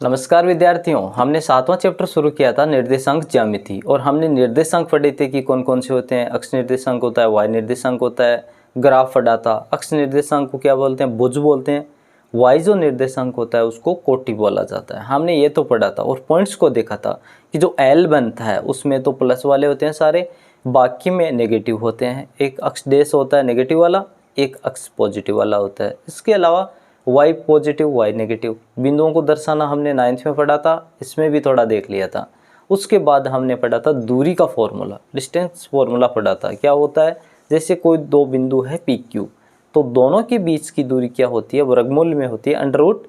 नमस्कार विद्यार्थियों, हमने 7वां चैप्टर शुरू किया था निर्देशांक ज्यामिति और हमने निर्देशांक पढ़े थे कि कौन कौन से होते हैं। अक्ष निर्देशांक होता है, वाई निर्देशांक होता है, ग्राफ पढ़ा था। अक्ष निर्देशांक को क्या बोलते हैं? भुज बोलते हैं। वाई जो निर्देशांक होता है उसको कोटि बोला जाता है। हमने ये तो पढ़ा था और पॉइंट्स को देखा था कि जो एल बनता है उसमें तो प्लस वाले होते हैं सारे, बाकी में नेगेटिव होते हैं। एक अक्ष डेश होता है नेगेटिव वाला, एक अक्ष पॉजिटिव वाला होता है। इसके अलावा वाई पॉजिटिव वाई नेगेटिव बिंदुओं को दर्शाना हमने 9th में पढ़ा था, इसमें भी थोड़ा देख लिया था। उसके बाद हमने पढ़ा था दूरी का फॉर्मूला, डिस्टेंस फॉर्मूला पढ़ा था। क्या होता है? जैसे कोई दो बिंदु है पी क्यू, तो दोनों के बीच की दूरी क्या होती है? वर्गमूल में होती है under root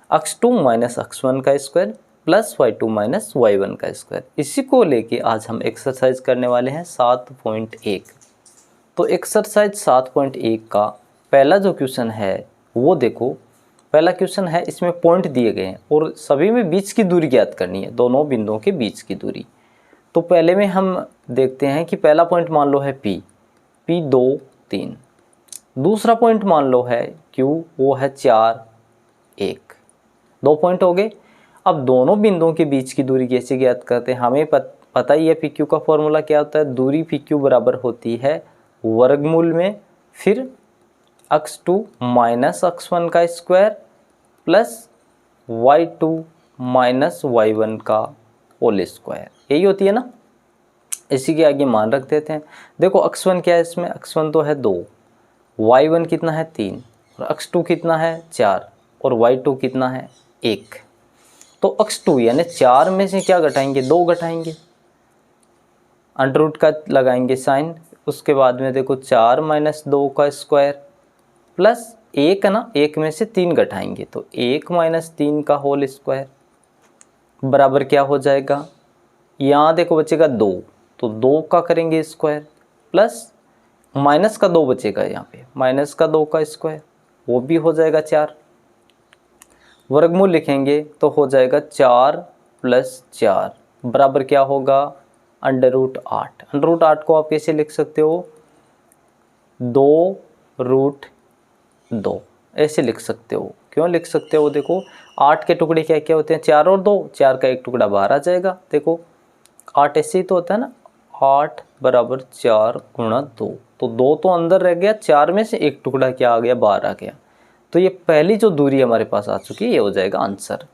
x2 minus x1 का square plus y2 minus y1 का स्क्वायर। इसी को लेके आज हम एक्सरसाइज करने वाले हैं 7.1। तो एक्सरसाइज 7.1 का पहला जो क्वेश्चन है वो देखो। पहला क्वेश्चन है, इसमें पॉइंट दिए गए हैं और सभी में बीच की दूरी ज्ञात करनी है, दोनों बिंदुओं के बीच की दूरी। तो पहले में हम देखते हैं कि पहला पॉइंट मान लो है P 2 3, दूसरा पॉइंट मान लो है Q, वो है 4 1। 2 पॉइंट हो गए। अब दोनों बिंदुओं के बीच की दूरी कैसे ज्ञात करते हैं? हमें पता ही है PQ का फॉर्मूला क्या होता है। दूरी PQ बराबर होती है वर्गमूल में फिर x2 माइनस x1 का square plus y2 minus y1 का होल स्क्वायर, यही होती है ना। इसी के आगे मान रख देते हैं। देखो x1 क्या है इसमें? x1 तो है 2, y1 कितना है 3 और x2 कितना है 4 और y2 कितना है 1। तो x2 यानी 4 में से क्या घटाएंगे? 2 घटाएंगे, अंडर रूट का लगाएंगे साइन। उसके बाद में देखो 4 माइनस 2 का स्क्वायर प्लस 1 ना, 1 में से 3 घटाएंगे तो 1 माइनस 3 का होल स्क्वायर बराबर क्या हो जाएगा? यहाँ देखो बचेगा 2, तो 2 का करेंगे स्क्वायर प्लस माइनस का 2 बचेगा, यहाँ पे माइनस का 2 का स्क्वायर, वो भी हो जाएगा 4। वर्गमूल लिखेंगे तो हो जाएगा 4 प्लस 4 बराबर क्या होगा? Under root 8। अंडर रूट 8 को आप कैसे लिख सकते हो? 2 रूट 2 ऐसे लिख सकते हो। क्यों लिख सकते हो? देखो 8 के टुकड़े क्या क्या होते हैं? 4 और 2, 4 का एक टुकड़ा बाहर आ जाएगा। देखो 8 ऐसे ही तो होता है ना, 8 बराबर 4 गुणा 2, तो 2 तो अंदर रह गया, 4 में से एक टुकड़ा क्या आ गया? बाहर आ गया। तो ये पहली जो दूरी हमारे पास आ चुकी है, ये हो जाएगा आंसर।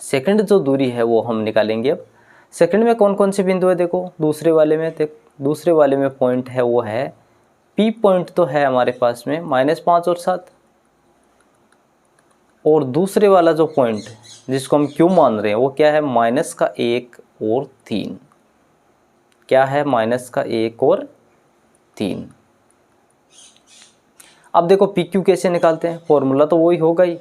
सेकंड जो दूरी है वो हम निकालेंगे। अब सेकंड में कौन कौन से बिंदु है? देखो दूसरे वाले में, दूसरे वाले में पॉइंट है वो है P पॉइंट तो है हमारे पास में -5 और 7, और दूसरे वाला जो पॉइंट जिसको हम Q मान रहे हैं वो क्या है? -1 और 3। क्या है? -1 और 3। अब देखो PQ कैसे निकालते हैं? फॉर्मूला तो वही होगा ही,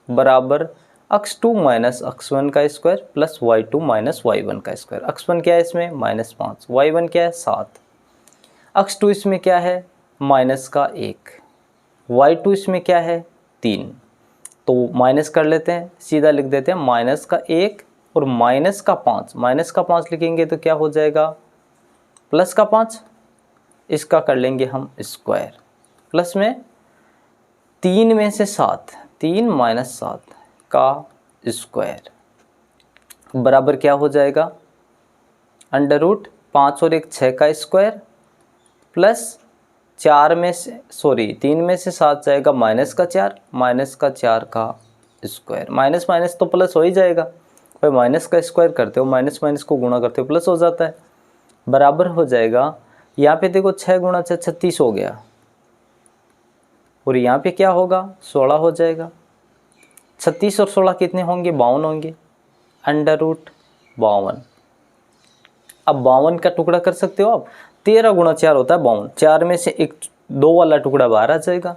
बराबर x2 माइनस x1 का square plus y2 minus y1 का स्क्वायर। x1 क्या है इसमें? -5, y1 क्या है? 7, x2 इसमें क्या है? -1, y2 इसमें क्या है? 3। तो माइनस कर लेते हैं, सीधा लिख देते हैं -1 और -5 लिखेंगे तो क्या हो जाएगा? +5। इसका कर लेंगे हम स्क्वायर, प्लस में 3 में से 7, 3 माइनस 7 का स्क्वायर बराबर क्या हो जाएगा? अंडर रूट 5 और 1 6 का स्क्वायर प्लस 3 में से 7 जाएगा -4 का स्क्वायर। माइनस माइनस तो प्लस हो ही जाएगा भाई, माइनस का स्क्वायर करते हो, माइनस माइनस को गुणा करते हो प्लस हो जाता है, बराबर हो जाएगा। यहाँ पे देखो 6 गुणा 6 36 हो गया, और यहाँ पे क्या होगा? 16 हो जाएगा। 36 और 16 कितने होंगे? 52 होंगे, अंडर रूट 52। अब 52 का टुकड़ा कर सकते हो आप, 13 गुणा 4 होता है 52, 4 में से एक 2 वाला टुकड़ा बाहर आ जाएगा।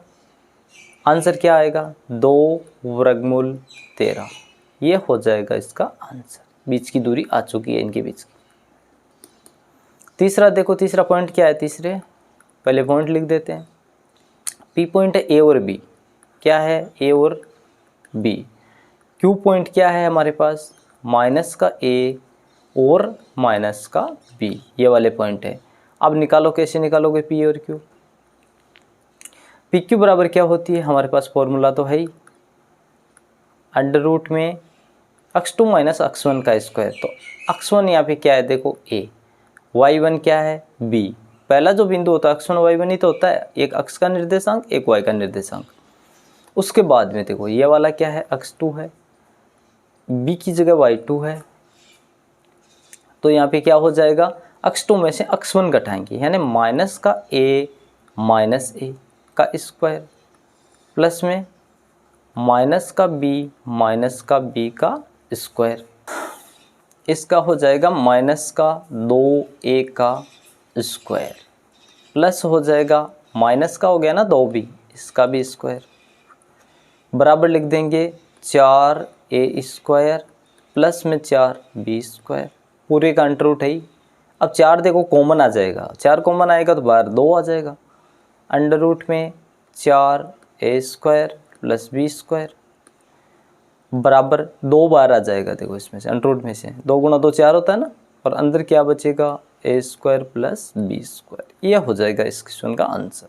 आंसर क्या आएगा? 2 वर्गमूल 13, ये हो जाएगा इसका आंसर। बीच की दूरी आ चुकी है इनके बीच की। तीसरा देखो, तीसरा पॉइंट क्या है? तीसरे पहले पॉइंट लिख देते हैं। P पॉइंट है A और B। क्या है? A और B। Q पॉइंट क्या है हमारे पास? -A और -B, ये वाले पॉइंट है। अब निकालो, कैसे निकालोगे P और Q? PQ बराबर क्या होती है? हमारे पास फॉर्मूला तो है ही, अंडर रूट में x2 माइनस x1 का स्क्वायर। तो x1 यहाँ पे क्या है देखो a, y1 क्या है b। पहला जो बिंदु होता है x1 y1 ही तो होता है, एक x का निर्देशांक एक y का निर्देशांक। उसके बाद में देखो ये वाला क्या है x2 है, b की जगह y2 है। तो यहाँ पे क्या हो जाएगा x2 में से x1 घटाएंगे, यानी माइनस का a माइनस a का स्क्वायर प्लस में माइनस का b माइनस का b का स्क्वायर। इसका हो जाएगा माइनस का 2a का स्क्वायर प्लस हो जाएगा माइनस का हो गया ना 2b, इसका भी स्क्वायर बराबर लिख देंगे 4a स्क्वायर प्लस में 4b स्क्वायर। पूरे का अंडर रूट है ही। अब 4 देखो कॉमन आ जाएगा, 4 कॉमन आएगा तो बाहर 2 आ जाएगा। अंडर रूट में 4a square plus b square बराबर 2 बार आ जाएगा। देखो इसमें से अंडर रूट में से 2 गुणा 2 4 होता है ना, और अंदर क्या बचेगा a square plus b square. यह हो जाएगा इस क्वेश्चन का आंसर।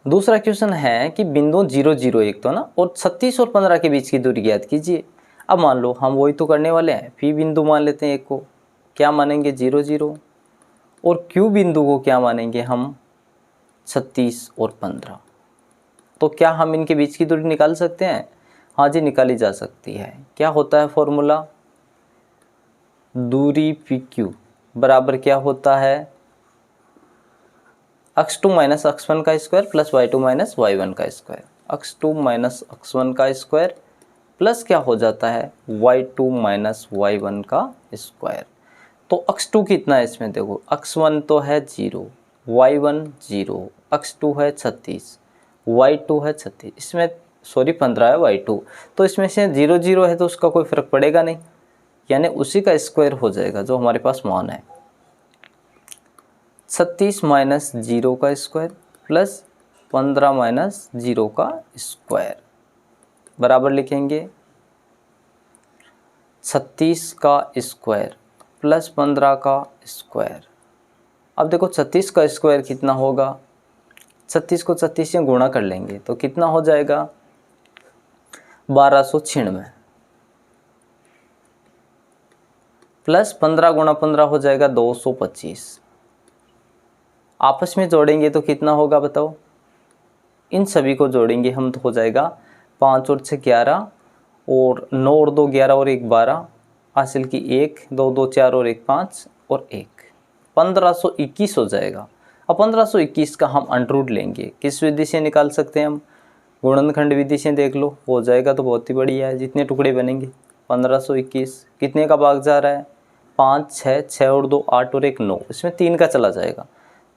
दूसरा क्वेश्चन है कि बिंदु 0 0 1 तो ना, और 36 और 15 के बीच की दूरी ज्ञात कीजिए। अब मान लो हम वही तो करने वाले हैं, पी बिंदु मान लेते हैं एक को, क्या मानेंगे 0 0, और क्यू बिंदु को क्या मानेंगे हम 36 और 15। तो क्या हम इनके बीच की दूरी निकाल सकते हैं? हाँ जी, निकाली जा सकती है। क्या होता है फॉर्मूला? दूरी पी क्यू बराबर क्या होता है x2 माइनस x1 का square plus y2 minus y1 का स्क्वायर। x2 माइनस x1 का स्क्वायर प्लस क्या हो जाता है y2 माइनस y1 का स्क्वायर। तो x2 कितना है इसमें देखो, x1 तो है 0, y1 0, x2 है 36, y2 है 36, इसमें सॉरी 15 है y2। तो इसमें से 0 0 है तो उसका कोई फर्क पड़ेगा नहीं, यानी उसी का स्क्वायर हो जाएगा जो हमारे पास मान है। 36 माइनस 0 का स्क्वायर प्लस 15 माइनस 0 का स्क्वायर बराबर लिखेंगे 36 का स्क्वायर प्लस 15 का स्क्वायर। अब देखो 36 का स्क्वायर कितना होगा, 36 को 36 से गुणा कर लेंगे तो कितना हो जाएगा 1296 प्लस 15 गुणा 15 हो जाएगा 225। आपस में जोड़ेंगे तो कितना होगा बताओ, इन सभी को जोड़ेंगे हम तो हो जाएगा 5 और 6 11, और 9 और 2 11 और 1 12, हासिल की 1 2 2 4 और 1 5 और 1 1521 हो जाएगा। अब 1521 का हम अंडर रूट लेंगे, किस विधि से निकाल सकते हैं हम, गुणनखंड विधि से देख लो, हो जाएगा तो बहुत ही बढ़िया है। जितने टुकड़े बनेंगे 1521 कितने का भाग जा रहा है 5 6 6 और 2 8 और 1 9, इसमें 3 का चला जाएगा,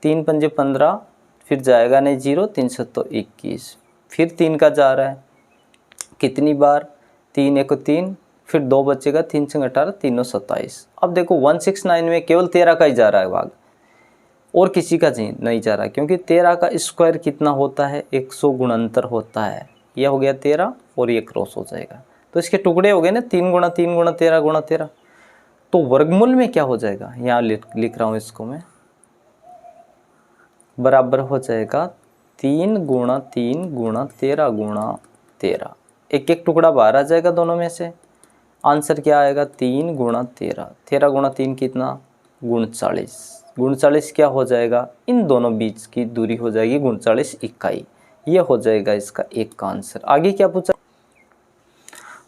3 पंजे 15, फिर जाएगा नहीं 0, 3 7 21, फिर 3 का जा रहा है कितनी बार 3 1 3, फिर 2 बचेगा 3 6 18 3 9 27। अब देखो 169 में केवल 13 का ही जा रहा है भाग, और किसी का नहीं जा रहा, क्योंकि 13 का स्क्वायर कितना होता है 100 गुणंतर होता है। यह हो गया 13 और ये क्रॉस हो जाएगा, तो इसके टुकड़े हो गए ना 3 गुणा 3 गुणा 13 गुणा 13। तो वर्गमूल में क्या हो जाएगा, यहाँ लिख रहा हूँ इसको मैं, बराबर हो जाएगा 3 गुणा 3 गुणा 13 गुणा 13। एक एक टुकड़ा बाहर आ जाएगा दोनों में से, आंसर क्या आएगा 3 गुणा 13, 13 गुणा 3 कितना 39, 39 क्या हो जाएगा, इन दोनों बीच की दूरी हो जाएगी 39 इकाई। ये हो जाएगा इसका एक का आंसर। आगे क्या पूछा,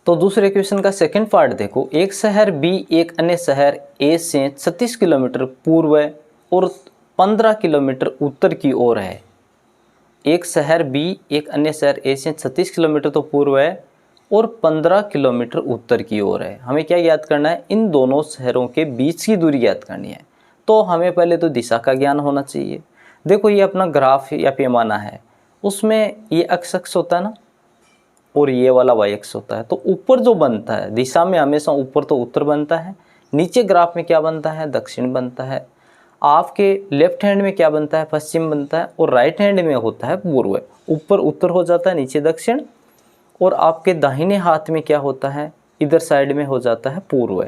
तो दूसरे क्वेश्चन का सेकंड पार्ट देखो, एक शहर बी एक अन्य शहर ए से 36 किलोमीटर पूर्व और 15 किलोमीटर उत्तर की ओर है। एक शहर बी एक अन्य शहर ए से 36 किलोमीटर तो पूर्व है और 15 किलोमीटर उत्तर की ओर है। हमें क्या याद करना है, इन दोनों शहरों के बीच की दूरी याद करनी है। तो हमें पहले तो दिशा का ज्ञान होना चाहिए। देखो ये अपना ग्राफ या पैमाना है, उसमें ये एक्स अक्ष होता है ना, और ये वाला वाई अक्ष होता है। तो ऊपर जो बनता है दिशा में हमेशा ऊपर तो उत्तर बनता है, नीचे ग्राफ में क्या बनता है दक्षिण बनता है, आपके लेफ्ट हैंड में क्या बनता है पश्चिम बनता है, और राइट हैंड में होता है पूर्व। ऊपर उत्तर हो जाता है, नीचे दक्षिण, और आपके दाहिने हाथ में क्या होता है इधर साइड में हो जाता है पूर्व,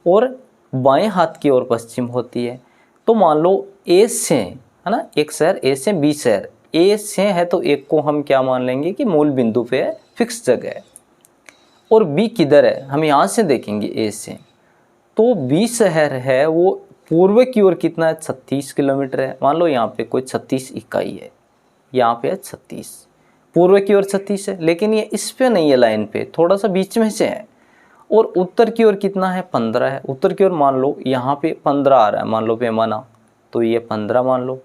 और बाएं हाथ की ओर पश्चिम होती है। तो मान लो ए से है ना, एक शहर ए से बी शहर, ए से है तो एक को हम क्या मान लेंगे कि मूल बिंदु पे है, फिक्स जगह है। और बी किधर है, हम यहाँ से देखेंगे ए से, तो बी शहर है वो पूर्व की ओर कितना है, 36 किलोमीटर है। मान लो यहाँ पे कोई 36 इकाई है, यहाँ पे है 36, पूर्व की ओर 36 है, लेकिन ये इस पे नहीं है लाइन पे, थोड़ा सा बीच में से है। और उत्तर की ओर कितना है, 15 है। उत्तर की ओर मान लो यहाँ पे 15 आ रहा है, मान लो पैमाना, तो ये 15 मान लो।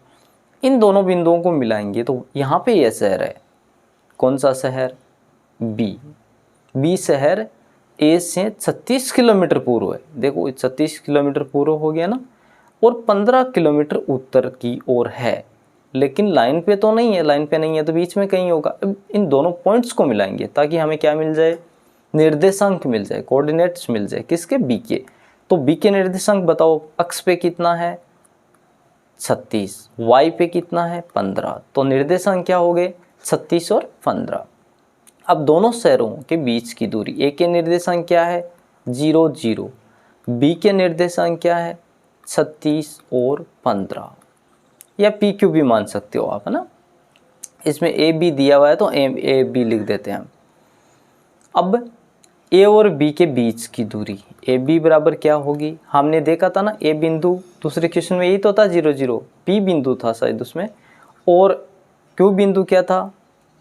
इन दोनों बिंदुओं को मिलाएंगे तो यहाँ पे ये शहर है, कौन सा शहर, बी। बी शहर ए से 36 किलोमीटर पूर्व है, देखो 36 किलोमीटर पूर्व हो गया ना, और 15 किलोमीटर उत्तर की ओर है, लेकिन लाइन पे तो नहीं है, लाइन पे नहीं है तो बीच में कहीं होगा। अब इन दोनों पॉइंट्स को मिलाएंगे ताकि हमें क्या मिल जाए, निर्देशांक मिल जाए, कोऑर्डिनेट्स मिल जाए, किसके, बी के। तो बी के निर्देशांक बताओ, अक्ष पे कितना है 36, वाई पे कितना है 15, तो निर्देशांक क्या हो गए 36 और 15। अब दोनों शहरों के बीच की दूरी, ए के निर्देशांक क्या है 0 0, बी के निर्देशांक क्या है 36 और 15, या पी क्यू भी मान सकते हो आप, है ना। इसमें ए बी दिया हुआ है तो ए बी लिख देते हैं हम। अब ए और बी के बीच की दूरी, ए बी बराबर क्या होगी, हमने देखा था ना, ए बिंदु दूसरे क्वेश्चन में यही तो था 0 0, पी बिंदु था शायद उसमें, और क्यू बिंदु क्या था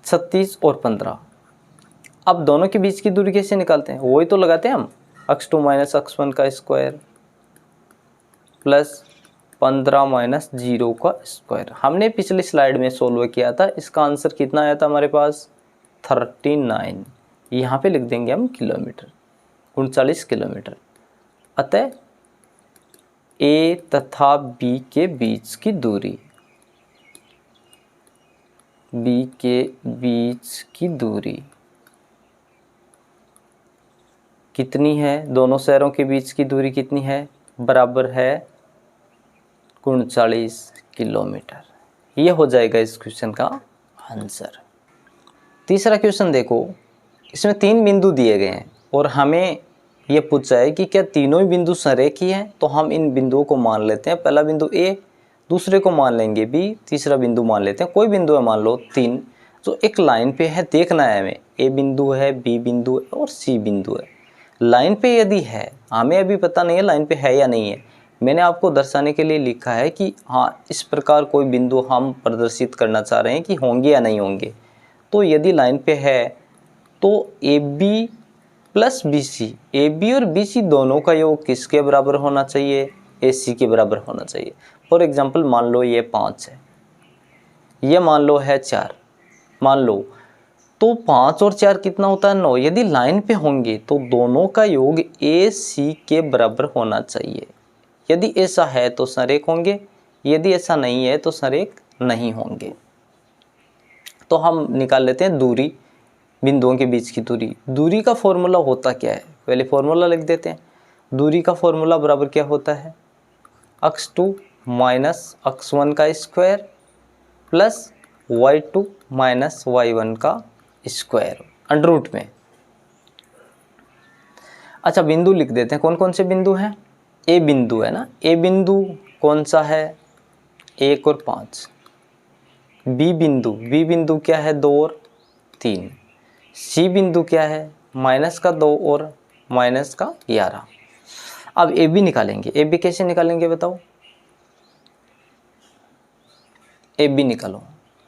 36 और 15। अब दोनों के बीच की दूरी कैसे निकालते हैं, वही तो लगाते हैं हम, x2 माइनस x1 का स्क्वायर प्लस 15 माइनस 0 का स्क्वायर। हमने पिछली स्लाइड में सोल्व किया था, इसका आंसर कितना आया था हमारे पास 39, यहाँ पे लिख देंगे हम किलोमीटर, 39 किलोमीटर। अतः ए तथा बी के बीच की दूरी, बी के बीच की दूरी कितनी है, दोनों शहरों के बीच की दूरी कितनी है, बराबर है 39 किलोमीटर। ये हो जाएगा इस क्वेश्चन का आंसर। तीसरा क्वेश्चन देखो, इसमें 3 बिंदु दिए गए हैं और हमें ये पूछा है कि क्या तीनों ही बिंदु संरेखीय हैं, तो हम इन बिंदुओं को मान लेते हैं। पहला बिंदु ए, दूसरे को मान लेंगे बी, तीसरा बिंदु मान लेते हैं, कोई बिंदु है मान लो 3, जो एक लाइन पे है, देखना है हमें, ए बिंदु है, बी बिंदु है और सी बिंदु है। लाइन पे यदि है, हमें अभी पता नहीं है लाइन पे है या नहीं है, मैंने आपको दर्शाने के लिए लिखा है कि हाँ इस प्रकार कोई बिंदु हम प्रदर्शित करना चाह रहे हैं कि होंगे या नहीं होंगे। तो यदि लाइन पे है तो A B plus B C, A B और बी सी दोनों का योग किसके बराबर होना चाहिए, ए सी के बराबर होना चाहिए। फॉर एग्जांपल मान लो ये 5 है, ये मान लो है 4, मान लो, तो 5 और 4 कितना होता है 9। यदि लाइन पे होंगे तो दोनों का योग ए सी के बराबर होना चाहिए। यदि ऐसा है तो संरेख होंगे, यदि ऐसा नहीं है तो संरेख नहीं होंगे। तो हम निकाल लेते हैं दूरी, बिंदुओं के बीच की दूरी। दूरी का फॉर्मूला होता क्या है, पहले फॉर्मूला लिख देते हैं। दूरी का फॉर्मूला बराबर क्या होता है, x2 माइनस x1 का square plus y2 minus y1 का स्क्वायर अंडर रूट में। अच्छा बिंदु लिख देते हैं, कौन कौन से बिंदु हैं, ए बिंदु है ना, ए बिंदु कौन सा है 1 और 5, बी बिंदु क्या है 2 और 3, सी बिंदु क्या है माइनस का 2 और माइनस का 11। अब ए बी निकालेंगे, ए बी कैसे निकालेंगे बताओ, ए बी निकालो,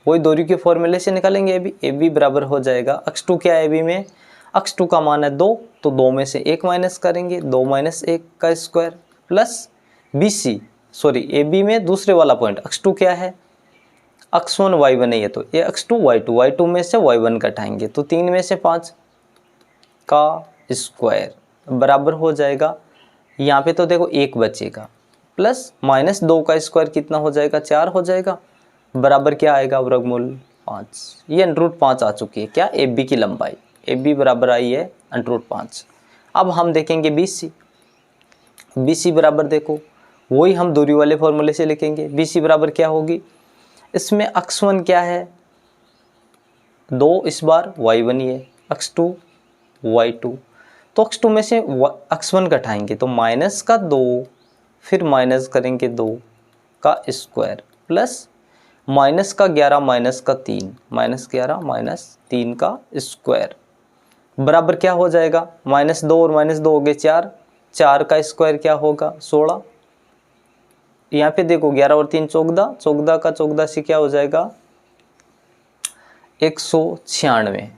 वही दूरी के फॉर्मूले से निकालेंगे। ए बी बराबर हो जाएगा, x2 क्या है ए बी में, x2 का मान है 2, तो 2 में से 1 माइनस करेंगे, 2 माइनस 1 का square plus B C, sorry A B में दूसरे वाला पॉइंट x2 क्या है, x1 y1 है, ये तो ये x2 y2 में से y1 घटाएंगे तो 3 में से 5 का स्क्वायर बराबर हो जाएगा, यहाँ पे तो देखो 1 बचेगा, प्लस माइनस 2 का स्क्वायर कितना हो जाएगा 4 हो जाएगा, बराबर क्या आएगा वर्गमूल 5। ये अंडर रूट 5 आ चुकी है क्या, ए बी की लंबाई, ए बी बराबर आई है अंडर रूट 5। अब हम देखेंगे बी सी बराबर देखो, वही हम दूरी वाले फॉर्मूले से लिखेंगे। बी सी बराबर क्या होगी, इसमें x1 क्या है 2, इस बार y1 ही है, x2 y2, तो x2 में से x1 घटाएंगे तो माइनस का 2, फिर माइनस करेंगे 2 का स्क्वायर प्लस माइनस का 11 माइनस का 3, माइनस 11 माइनस 3 का स्क्वायर बराबर क्या हो जाएगा, -2 और -2 हो गए 4, 4 का स्क्वायर क्या होगा 16। यहाँ पे देखो 11 और 3 14, 14 का 14 से क्या हो जाएगा 196।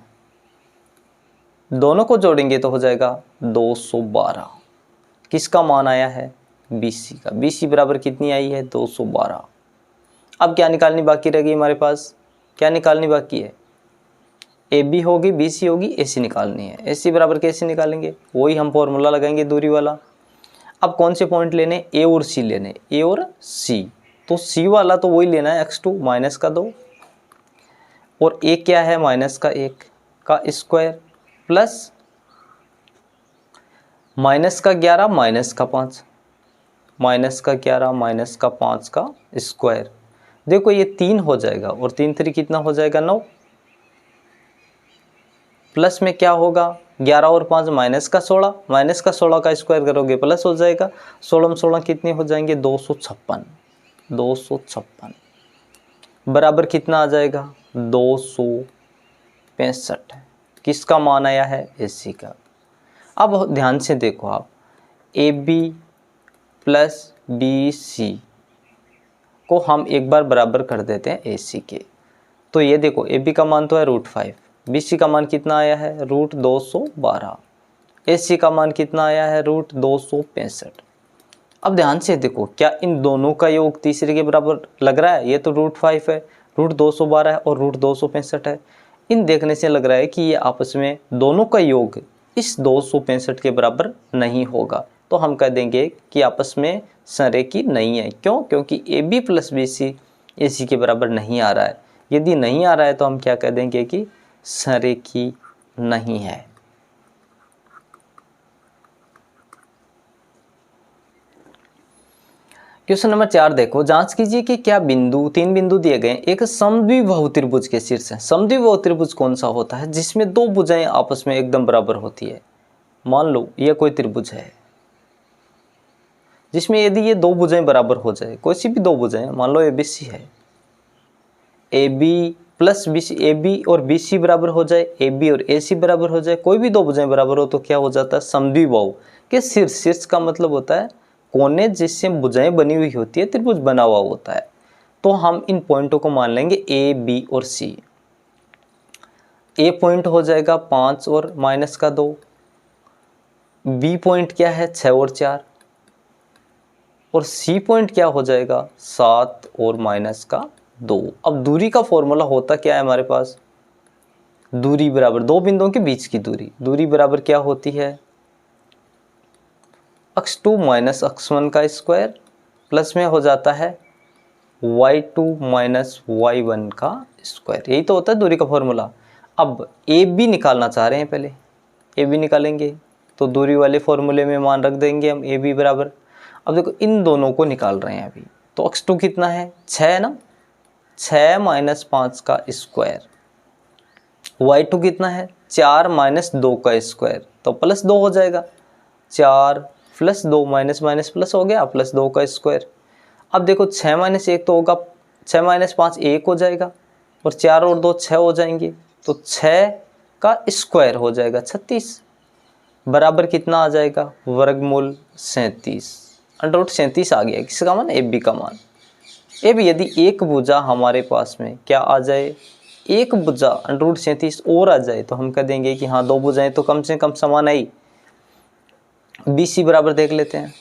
दोनों को जोड़ेंगे तो हो जाएगा 212। किसका मान आया है, BC का। BC बराबर कितनी आई है 212। अब क्या निकालनी बाकी रह गई हमारे पास, क्या निकालनी बाकी है, AB होगी, BC होगी, AC निकालनी है। AC बराबर कैसे निकालेंगे, वही हम फॉर्मूला लगाएंगे दूरी वाला। अब कौन से पॉइंट लेने, A और C लेने, A और C। तो C वाला तो वही लेना है x2 -2 और A क्या है -1 का स्क्वायर प्लस -11 -5, -11 -5 का स्क्वायर। देखो ये 3 हो जाएगा और 3 3 कितना हो जाएगा 9, प्लस में क्या होगा 11 और 5 -16, -16 का स्क्वायर करोगे प्लस हो जाएगा, 16 में 16 कितने हो जाएंगे 256 बराबर कितना आ जाएगा 265। किसका मान आया है, AC का। अब ध्यान से देखो आप, AB प्लस BC को हम एक बार बराबर कर देते हैं AC के। तो ये देखो AB का मान तो है √5, BC का मान कितना आया है √212, AC का मान कितना आया है √265। अब ध्यान से देखो, क्या इन दोनों का योग तीसरे के बराबर लग रहा है, ये तो √5 है, √212 है और √265 है। इन देखने से लग रहा है कि ये आपस में दोनों का योग इस 265 के बराबर नहीं होगा। तो हम कह देंगे कि आपस में संरेखी नहीं है। क्यों, क्योंकि AB प्लस BC AC के बराबर नहीं आ रहा है। यदि नहीं आ रहा है तो हम क्या कह देंगे कि संरेखी नहीं है। क्वेश्चन नंबर 4 देखो, जांच कीजिए कि क्या बिंदु, 3 बिंदु दिए गए, एक समद्विबाहु त्रिभुज के शीर्ष है। समद्विबाहु त्रिभुज कौन सा होता है, जिसमें दो भुजाएं आपस में एकदम बराबर होती है। मान लो यह कोई त्रिभुज है जिसमें यदि ये दो भुजाएं बराबर हो जाए, कोई सी भी दो भुजाएं, मान लो ABC है, AB प्लस BC, AB और BC बराबर हो जाए, AB और AC बराबर हो जाए, कोई भी दो भुजाएं बराबर हो तो क्या हो जाता है समद्विबाहु के शीर्ष। शीर्ष का मतलब होता है कोने जिससे भुजाएं बनी हुई होती है, त्रिभुज बना हुआ होता है। तो हम इन पॉइंटों को मान लेंगे A, B और C। A पॉइंट हो जाएगा 5 और -2, B पॉइंट क्या है 6 और 4, और C पॉइंट क्या हो जाएगा 7 और -2। अब दूरी का फॉर्मूला होता क्या है हमारे पास, दूरी बराबर दो बिंदुओं के बीच की दूरी, दूरी बराबर क्या होती है x2 - x1 का स्क्वायर प्लस में हो जाता है y2 - y1 का स्क्वायर। यही तो होता है दूरी का फॉर्मूला। अब AB निकालना चाह रहे हैं, पहले AB निकालेंगे तो दूरी वाले फॉर्मूले में मान रख देंगे हम AB बराबर। अब देखो इन दोनों को निकाल रहे हैं अभी, तो x2 कितना है 6 है ना, 6 - 5 का स्क्वायर, y2 कितना है 4 - 2 का स्क्वायर, तो +2 हो जाएगा, 4 + 2 माइनस प्लस हो गया +2 का स्क्वायर। अब देखो 6 - 1 तो होगा, 6 - 5 1 हो जाएगा, और 4 और 2 6 हो जाएंगे, तो 6 का स्क्वायर हो जाएगा 36, बराबर कितना आ जाएगा वर्गमूल 37। √37 आ गया, किसका मान AB का मान। अब यदि एक भुजा हमारे पास में क्या आ जाए, एक भुजा √37 और आ जाए, तो हम कह देंगे कि हाँ दो भुजाएं तो कम से कम समान आई। BC बराबर देख लेते हैं,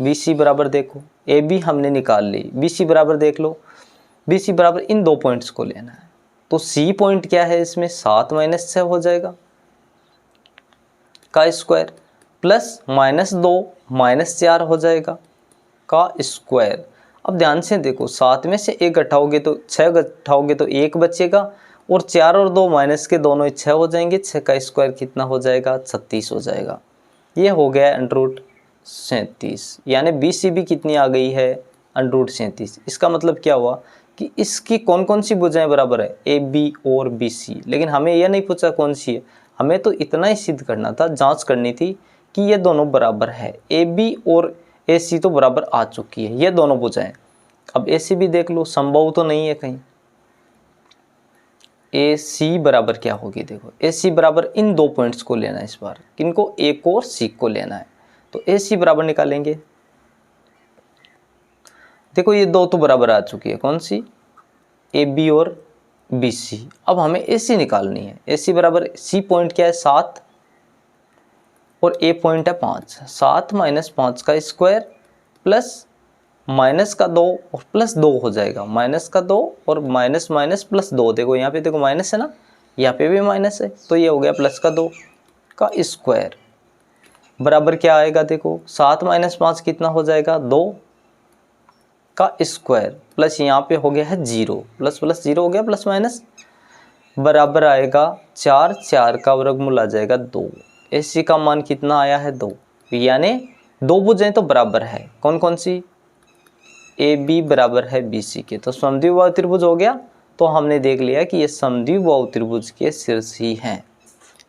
BC बराबर देखो, AB हमने निकाल ली, BC बराबर देख लो। BC बराबर इन दो पॉइंट्स को लेना है, तो C पॉइंट क्या है इसमें 7 - 6 हो जाएगा का स्क्वायर, प्लस -2 -4 हो जाएगा का स्क्वायर। अब ध्यान से देखो, 7 में से 1 घटाओगे तो 6 घटाओगे तो 1 बचेगा, और 4 और 2 माइनस के दोनों 6 हो जाएंगे, 6 का स्क्वायर कितना हो जाएगा 36 हो जाएगा। ये हो गया √37, यानी BC भी कितनी आ गई है √37। इसका मतलब क्या हुआ कि इसकी कौन कौन सी भुजाएं बराबर है, AB और BC। लेकिन हमें यह नहीं पूछा कौन सी है, हमें तो इतना ही सिद्ध करना था, जांच करनी थी कि ये दोनों बराबर है। AB और AC तो बराबर आ चुकी है, ये दोनों भुजाएं। अब AC भी देख लो, संभव तो नहीं है कहीं, ए सी बराबर क्या होगी, देखो ए सी बराबर इन दो पॉइंट्स को लेना है इस बार, किनको, ए को और सी को लेना है। तो ए सी बराबर निकालेंगे, देखो ये दो तो बराबर आ चुकी है, कौन सी, ए बी और बी सी। अब हमें ए सी निकालनी है। ए सी बराबर, सी पॉइंट क्या है 7 और ए पॉइंट है 5। 7 माइनस 5 का स्क्वायर प्लस माइनस का 2 और प्लस 2 हो जाएगा, माइनस का 2 और माइनस माइनस प्लस 2, देखो यहाँ पे देखो माइनस है ना, यहाँ पे भी माइनस है, तो ये हो गया प्लस का 2 का स्क्वायर बराबर क्या आएगा, देखो 7 माइनस 5 कितना हो जाएगा, 2 का स्क्वायर प्लस यहाँ पे हो गया है 0, प्लस प्लस 0 हो गया, प्लस माइनस बराबर आएगा 4, 4 का वर्गमूल आ जाएगा 2। AC का मान कितना आया है 2, यानी दो भुजाएं तो बराबर है, कौन कौन सी, AB बराबर है BC के, तो समद्विबाहु त्रिभुज हो गया। तो हमने देख लिया कि ये समद्विबाहु त्रिभुज के शीर्ष ही हैं।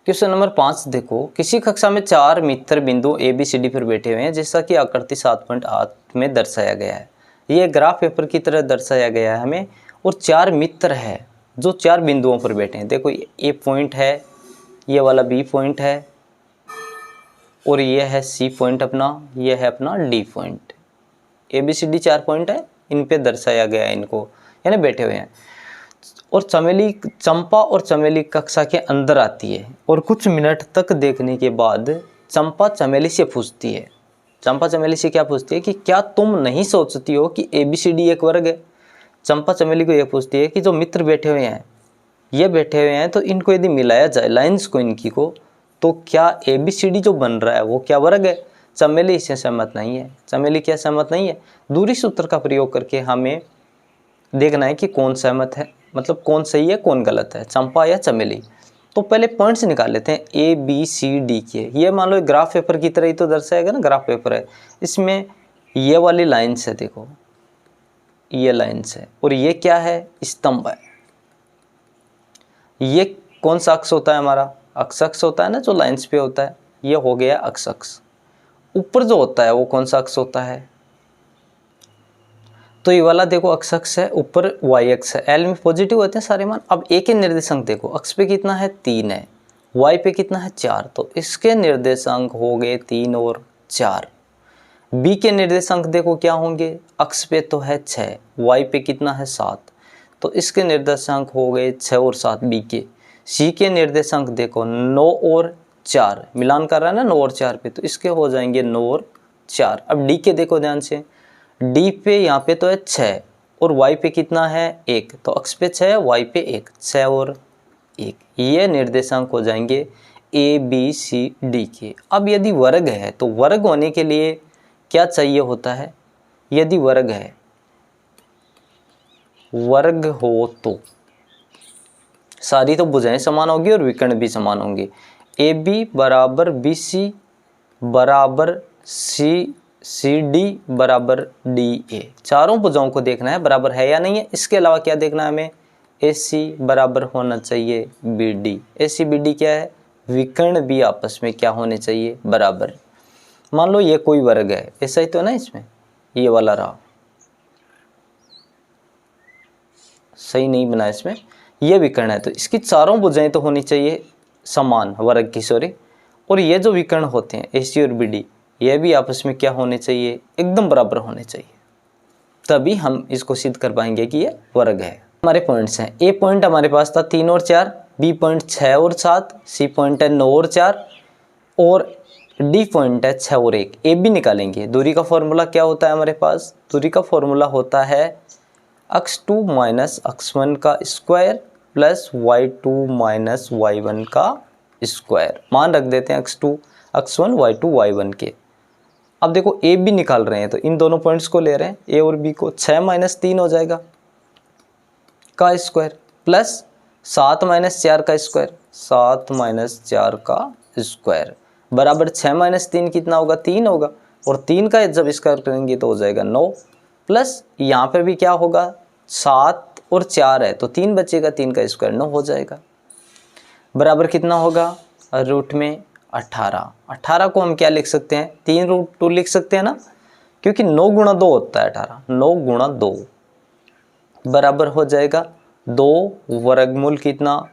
क्वेश्चन नंबर 5 देखो, किसी कक्षा में 4 मित्र बिंदु ABCD पर बैठे हुए हैं, जैसा कि आकृति 7.8 में दर्शाया गया है। ये ग्राफ पेपर की तरह दर्शाया गया है हमें, और 4 मित्र है जो 4 बिंदुओं पर बैठे हैं। देखो ए पॉइंट है, ये वाला B पॉइंट है, और ये है C पॉइंट अपना, ये है अपना D पॉइंट। ABCD 4 पॉइंट है, इन पे दर्शाया गया है इनको, यानी बैठे हुए हैं। और चमेली, चंपा और चमेली कक्षा के अंदर आती है, और कुछ मिनट तक देखने के बाद चंपा चमेली से पूछती है, चंपा चमेली से क्या पूछती है कि क्या तुम नहीं सोचती हो कि ABCD एक वर्ग है। चंपा चमेली को यह पूछती है कि जो मित्र बैठे हुए हैं, ये बैठे हुए हैं, तो इनको यदि मिलाया जाए लाइंस को इनकी को, तो क्या ABCD जो बन रहा है वो क्या वर्ग है। चमेली इससे सहमत नहीं है। चमेली क्या सहमत नहीं है। दूरी सूत्र का प्रयोग करके हमें देखना है कि कौन सहमत है, मतलब कौन सही है कौन गलत है, चंपा या चमेली। तो पहले पॉइंट्स निकाल लेते हैं ABCD के। ये मान लो ग्राफ पेपर की तरह ही तो दर्शाएगा ना, ग्राफ पेपर है, इसमें ये वाली लाइन्स है, देखो ये लाइन्स है, और ये क्या है, स्तंभ है। ये कौन सा अक्ष होता है हमारा, अक्ष होता है ना जो लाइन्स पे होता है, ये हो गया अक्ष। ऊपर जो होता है वो कौन सा अक्ष होता है, तो ये वाला देखो अक्ष है, ऊपर y अक्ष है, L में पॉजिटिव होते हैं सारे मान। अब A के निर्देशांक देखो, अक्ष पे कितना है 3 है, y पे कितना है 4, तो इसके निर्देशांक हो गए 3 और 4। B के निर्देशांक देखो क्या होंगे, अक्ष पे तो है 6, y पे कितना है 7, तो इसके निर्देशांक हो गए 6 और 7 B के। C के निर्देशांक देखो 9 और 4, मिलान कर रहा है ना 9 और 4 पे, तो इसके हो जाएंगे 9 और 4। अब D के देखो ध्यान से, D पे यहाँ पे तो है 6 और y पे कितना है 1, तो अक्ष पे 6 y पे 1, 6 और 1, ये निर्देशांक हो जाएंगे ABCD के। अब यदि वर्ग है तो वर्ग होने के लिए क्या चाहिए होता है, यदि वर्ग है, वर्ग हो तो सारी तो भुजाएं समान होगी और विकर्ण भी समान होंगे। AB बराबर BC बराबर CD बराबर DA, चारों भुजाओं को देखना है बराबर है या नहीं है। इसके अलावा क्या देखना है हमें, AC बराबर होना चाहिए BD। AC BD क्या है, विकर्ण भी आपस में क्या होने चाहिए, बराबर। मान लो ये कोई वर्ग है, ऐसा ही तो है ना, इसमें ये वाला रहा, सही नहीं बना इसमें, ये विकर्ण है, तो इसकी चारों भुजाएं तो होनी चाहिए समान, वर्ग की सॉरी। और ये जो विकर्ण होते हैं AC और BD, ये भी आपस में क्या होने चाहिए, एकदम बराबर होने चाहिए, तभी हम इसको सिद्ध कर पाएंगे कि ये वर्ग है। हमारे पॉइंट्स हैं, A पॉइंट हमारे पास था 3 और 4, B पॉइंट 6 और 7, C पॉइंट है 9 और 4, और D पॉइंट है 6 और 1। AB निकालेंगे। दूरी का फॉर्मूला क्या होता है हमारे पास, दूरी का फॉर्मूला होता है x2 माइनस x1 का square plus y2 minus y1 का स्क्वायर। मान रख देते हैं x2 x1 y2 y1 के। अब देखो A B निकाल रहे हैं, तो इन दोनों पॉइंट्स को ले रहे हैं, A और B को, 6 माइनस 3 हो जाएगा का स्क्वायर प्लस 7 माइनस 4 का स्क्वायर, 7 माइनस 4 का स्क्वायर बराबर 6 माइनस 3 कितना होगा, 3 होगा, और 3 का जब स्क्वायर करेंगे तो हो जाएगा 9, प्लस यहाँ पर भी क्या होगा 7 और 4 है, तो 3 बचेगा, 3 का स्क्वायर 9 हो जाएगा, बराबर कितना होगा, रूट में 18। 18 को हम क्या लिख सकते हैं, 3√2 लिख सकते हैं ना, क्योंकि 9 गुणा 2 होता है 18, 9 गुणा 2 बराबर हो जाएगा 2 वर्गमूल कितना,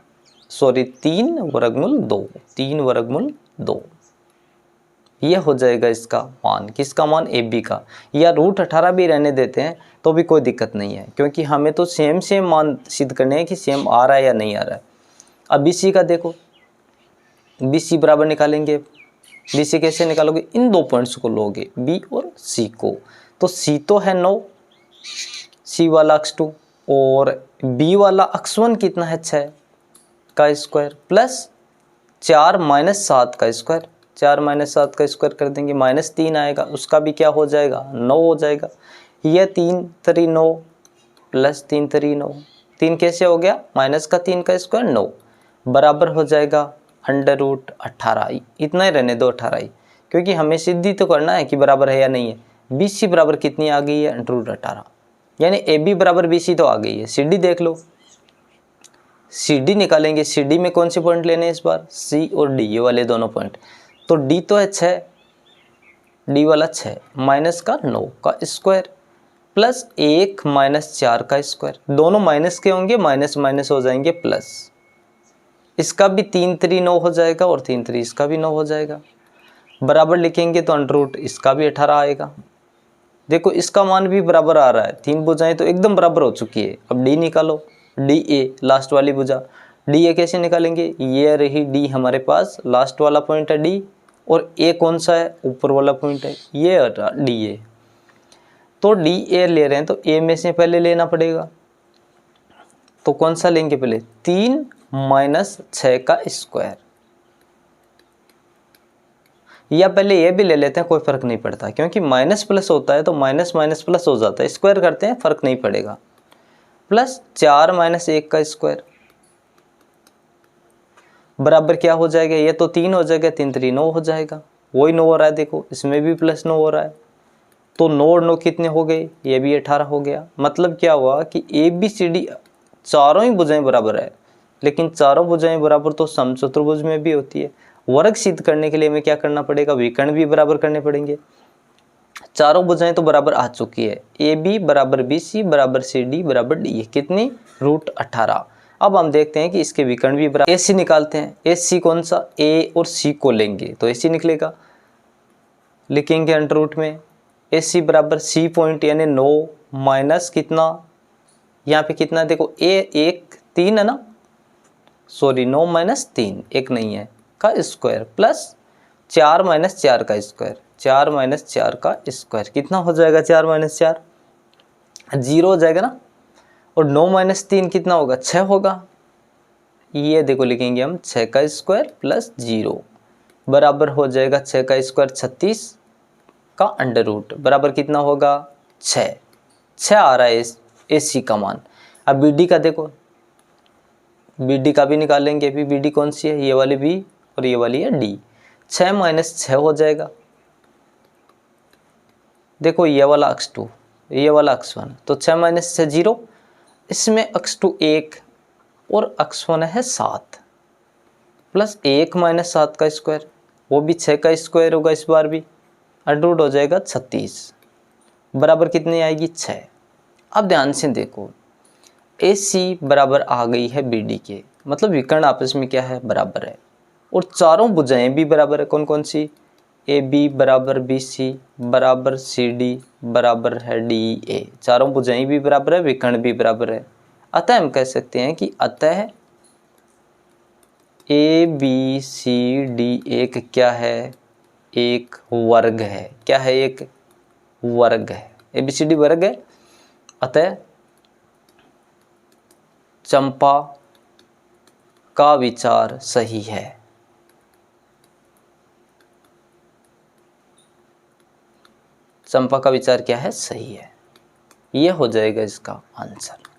सॉरी 3 वर्गमूल 2, 3 वर्गमूल 2, ये हो जाएगा इसका मान। किसका मान, ए बी का। या √18 भी रहने देते हैं तो भी कोई दिक्कत नहीं है, क्योंकि हमें तो सेम मान सिद्ध करने हैं कि सेम आ रहा है या नहीं आ रहा है। अब बी सी का देखो, बी सी बराबर निकालेंगे। बी सी कैसे निकालोगे, इन दो पॉइंट्स को लोगे, बी और सी को। तो सी तो है 9, सी वाला x2, और बी वाला x1 कितना है 6 का स्क्वायर, प्लस 4 - 7 का स्क्वायर। 4 - 7 का स्क्वायर कर देंगे, -3 आएगा, उसका भी क्या हो जाएगा, 9 हो जाएगा। यह 3 3 9 प्लस 3 3 9, 3 कैसे हो गया, माइनस का 3 का स्क्वायर 9, बराबर हो जाएगा √18। इतना ही रहने दो 18 ही, क्योंकि हमें सिद्धि तो करना है कि बराबर है या नहीं है। बी सी बराबर कितनी आ गई है, √18, यानी ए बी बराबर बी सी तो आ गई है। सी डी देख लो, सी डी निकालेंगे। सी डी में कौन से पॉइंट लेने हैं इस बार, सी और डी, ये वाले दोनों पॉइंट। तो डी तो है 6, डी वाला 6 माइनस का 9 का स्क्वायर, प्लस 1 - 4 का स्क्वायर। दोनों माइनस के होंगे, माइनस माइनस हो जाएंगे प्लस। इसका भी 3 3 9 हो जाएगा, और 3 3 इसका भी 9 हो जाएगा। बराबर लिखेंगे तो अंडर इसका भी 18 आएगा। देखो इसका मान भी बराबर आ रहा है, 3 भुजाएं तो एकदम बराबर हो चुकी है। अब डी निकालो, डी ए लास्ट वाली भुजा। डी ए कैसे निकालेंगे, ये रही डी हमारे पास, लास्ट वाला पॉइंट है डी, और ए कौन सा है, ऊपर वाला पॉइंट है, ये डी ए। तो डी ए ले रहे हैं तो ए में से पहले लेना पड़ेगा। तो कौन सा लेंगे पहले, 3 - 6 का स्क्वायर, या पहले ये भी ले लेते हैं, कोई फर्क नहीं पड़ता, क्योंकि माइनस प्लस होता है तो माइनस माइनस प्लस हो जाता है। स्क्वायर करते हैं, फर्क नहीं पड़ेगा। प्लस 4 - 1 का स्क्वायर बराबर क्या हो जाएगा, ये तो 3 हो जाएगा, 3 3 9 हो जाएगा। वही 9 हो रहा है, देखो इसमें भी प्लस 9 हो रहा है। तो 9 और 9 कितने हो गए, ये भी 18 हो गया। मतलब क्या हुआ कि ए बी सी डी चारों ही भुजाएं बराबर है, लेकिन चारों भुजाएं बराबर तो समचतुर्भुज में भी होती है। वर्ग सिद्ध करने के लिए हमें क्या करना पड़ेगा, विकर्ण भी बराबर करने पड़ेंगे। चारों भुजाएं तो बराबर आ चुकी है, ए बी बराबर बी सी बराबर सी डी बराबर डी, कितनी, √18। अब हम देखते हैं कि इसके विकर्ण भी बराबर। ए सी निकालते हैं, ए सी कौन सा, ए और सी को लेंगे तो ए सी निकलेगा। लिखेंगे अंडर रूट में, ए सी बराबर सी पॉइंट यानी 9 माइनस कितना, यहाँ पे कितना देखो, ए 1 3 है ना, सॉरी 9 - 3 1 नहीं है का स्क्वायर, प्लस 4 - 4 का स्क्वायर, 4 - 4 का स्क्वायर कितना हो जाएगा, 4 - 4 0 हो जाएगा ना, और 9 - 3 कितना होगा, 6 होगा। ये देखो लिखेंगे हम 6 का स्क्वायर प्लस 0 बराबर हो जाएगा 6 का स्क्वायर 36 का अंडर रूट, बराबर कितना होगा, 6 आ रहा है ए सी का मान। अब बी डी का देखो, बी डी का भी निकालेंगे। अभी बी डी कौन सी है, ये वाली बी और ये वाली है डी। 6 - 6 हो जाएगा। देखो ये वाला x2, ये वाला x1, तो 6 - 6 0, इसमें x2 1 और x1 है 7, प्लस 1 - 7 का स्क्वायर, वो भी 6 का स्क्वायर होगा इस बार भी, अंडर रूट हो जाएगा 36, बराबर कितनी आएगी, 6। अब ध्यान से देखो, ए सी बराबर आ गई है बी डी के, मतलब विकर्ण आपस में क्या है, बराबर है, और चारों भुजाएं भी बराबर है। कौन कौन सी, ए बी बराबर बी सी बराबर सी डी बराबर है डी ए, चारों भुजाएं भी बराबर है, विकर्ण भी बराबर है। अतः हम कह सकते हैं कि अतः ए बी सी डी एक क्या है, एक वर्ग है। क्या है, एक वर्ग है, ए बी सी डी वर्ग है। अतः चंपा का विचार सही है। चंपा का विचार क्या है, सही है। यह हो जाएगा इसका आंसर।